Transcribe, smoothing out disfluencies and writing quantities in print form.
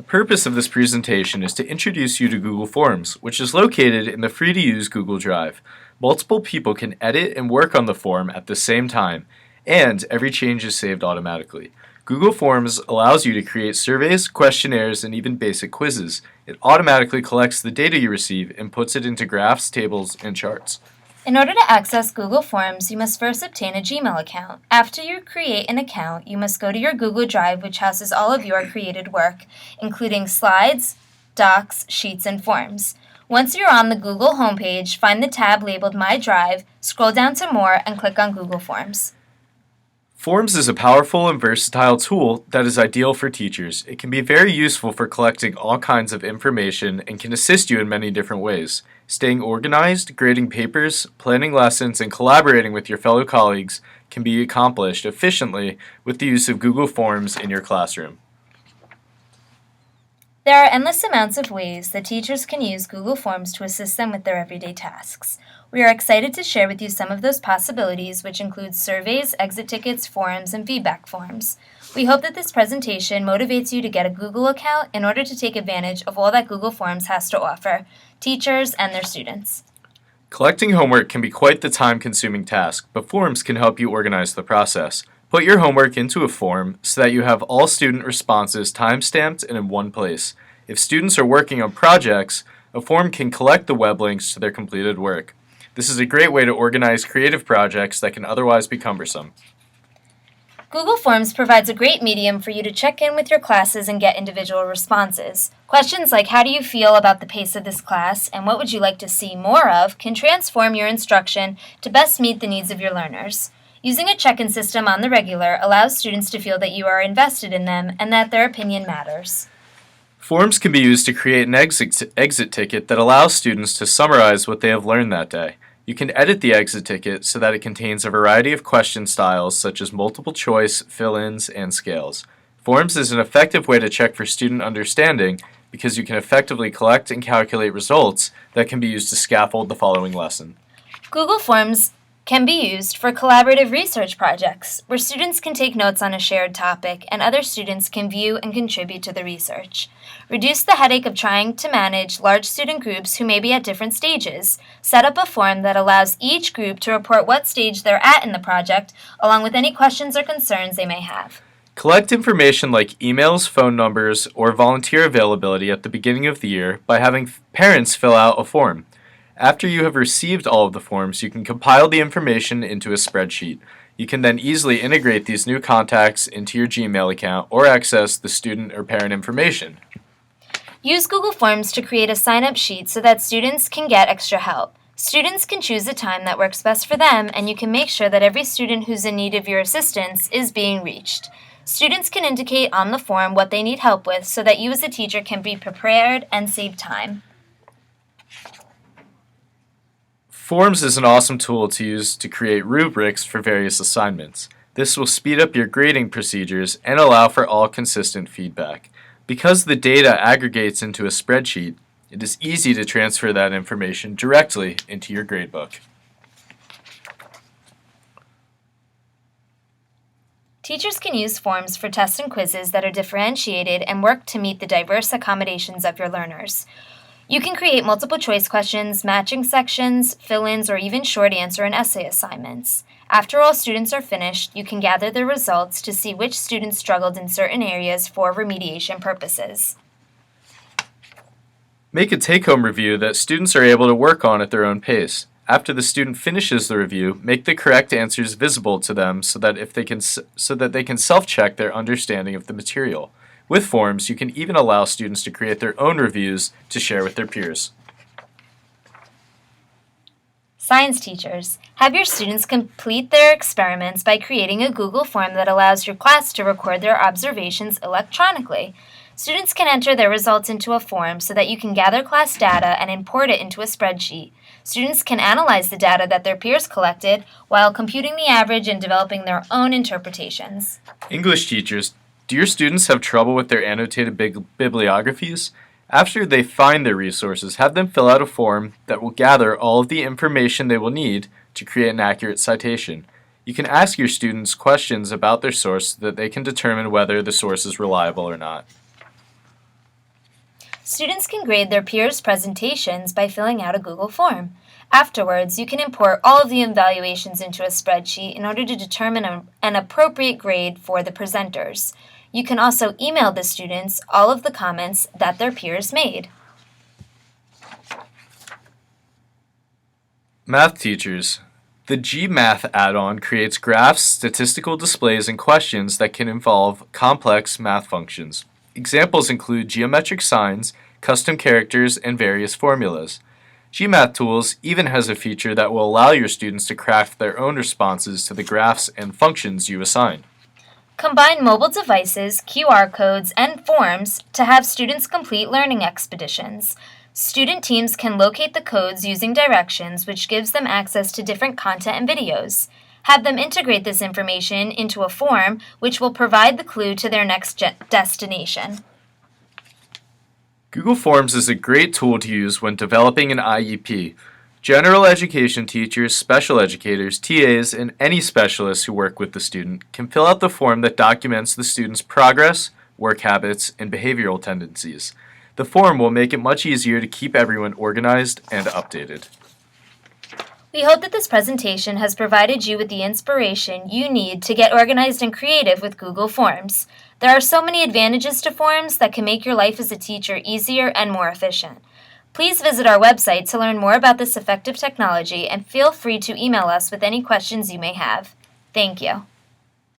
The purpose of this presentation is to introduce you to Google Forms, which is located in the free-to-use Google Drive. Multiple people can edit and work on the form at the same time, and every change is saved automatically. Google Forms allows you to create surveys, questionnaires, and even basic quizzes. It automatically collects the data you receive and puts it into graphs, tables, and charts. In order to access Google Forms, you must first obtain a Gmail account. After you create an account, you must go to your Google Drive, which houses all of your created work, including slides, docs, sheets, and forms. Once you're on the Google homepage, find the tab labeled My Drive, scroll down to More, and click on Google Forms. Forms is a powerful and versatile tool that is ideal for teachers. It can be very useful for collecting all kinds of information and can assist you in many different ways. Staying organized, grading papers, planning lessons, and collaborating with your fellow colleagues can be accomplished efficiently with the use of Google Forms in your classroom. There are endless amounts of ways that teachers can use Google Forms to assist them with their everyday tasks. We are excited to share with you some of those possibilities, which include surveys, exit tickets, forums, and feedback forms. We hope that this presentation motivates you to get a Google account in order to take advantage of all that Google Forms has to offer, teachers and their students. Collecting homework can be quite the time-consuming task, but Forms can help you organize the process. Put your homework into a form so that you have all student responses time-stamped and in one place. If students are working on projects, a form can collect the web links to their completed work. This is a great way to organize creative projects that can otherwise be cumbersome. Google Forms provides a great medium for you to check in with your classes and get individual responses. Questions like how do you feel about the pace of this class and what would you like to see more of can transform your instruction to best meet the needs of your learners. Using a check-in system on the regular allows students to feel that you are invested in them and that their opinion matters. Forms can be used to create an exit ticket that allows students to summarize what they have learned that day. You can edit the exit ticket so that it contains a variety of question styles such as multiple choice, fill-ins, and scales. Forms is an effective way to check for student understanding because you can effectively collect and calculate results that can be used to scaffold the following lesson. Google Forms can be used for collaborative research projects, where students can take notes on a shared topic and other students can view and contribute to the research. Reduce the headache of trying to manage large student groups who may be at different stages. Set up a form that allows each group to report what stage they're at in the project, along with any questions or concerns they may have. Collect information like emails, phone numbers, or volunteer availability at the beginning of the year by having parents fill out a form. After you have received all of the forms, you can compile the information into a spreadsheet. You can then easily integrate these new contacts into your Gmail account or access the student or parent information. Use Google Forms to create a sign-up sheet so that students can get extra help. Students can choose a time that works best for them, and you can make sure that every student who's in need of your assistance is being reached. Students can indicate on the form what they need help with so that you as a teacher can be prepared and save time. Forms is an awesome tool to use to create rubrics for various assignments. This will speed up your grading procedures and allow for all consistent feedback. Because the data aggregates into a spreadsheet, it is easy to transfer that information directly into your gradebook. Teachers can use forms for tests and quizzes that are differentiated and work to meet the diverse accommodations of your learners. You can create multiple choice questions, matching sections, fill-ins, or even short answer and essay assignments. After all students are finished, you can gather the results to see which students struggled in certain areas for remediation purposes. Make a take-home review that students are able to work on at their own pace. After the student finishes the review, make the correct answers visible to them so that they can self-check their understanding of the material. With Forms, you can even allow students to create their own reviews to share with their peers. Science teachers, have your students complete their experiments by creating a Google form that allows your class to record their observations electronically. Students can enter their results into a form so that you can gather class data and import it into a spreadsheet. Students can analyze the data that their peers collected while computing the average and developing their own interpretations. English teachers, do your students have trouble with their annotated bibliographies? After they find their resources, have them fill out a form that will gather all of the information they will need to create an accurate citation. You can ask your students questions about their source so that they can determine whether the source is reliable or not. Students can grade their peers' presentations by filling out a Google form. Afterwards, you can import all of the evaluations into a spreadsheet in order to determine an appropriate grade for the presenters. You can also email the students all of the comments that their peers made. Math teachers. The GMath add-on creates graphs, statistical displays, and questions that can involve complex math functions. Examples include geometric signs, custom characters, and various formulas. GMath Tools even has a feature that will allow your students to craft their own responses to the graphs and functions you assign. Combine mobile devices, QR codes, and forms to have students complete learning expeditions. Student teams can locate the codes using directions, which gives them access to different content and videos. Have them integrate this information into a form, which will provide the clue to their next destination. Google Forms is a great tool to use when developing an IEP. General education teachers, special educators, TAs, and any specialists who work with the student can fill out the form that documents the student's progress, work habits, and behavioral tendencies. The form will make it much easier to keep everyone organized and updated. We hope that this presentation has provided you with the inspiration you need to get organized and creative with Google Forms. There are so many advantages to forms that can make your life as a teacher easier and more efficient. Please visit our website to learn more about this effective technology and feel free to email us with any questions you may have. Thank you.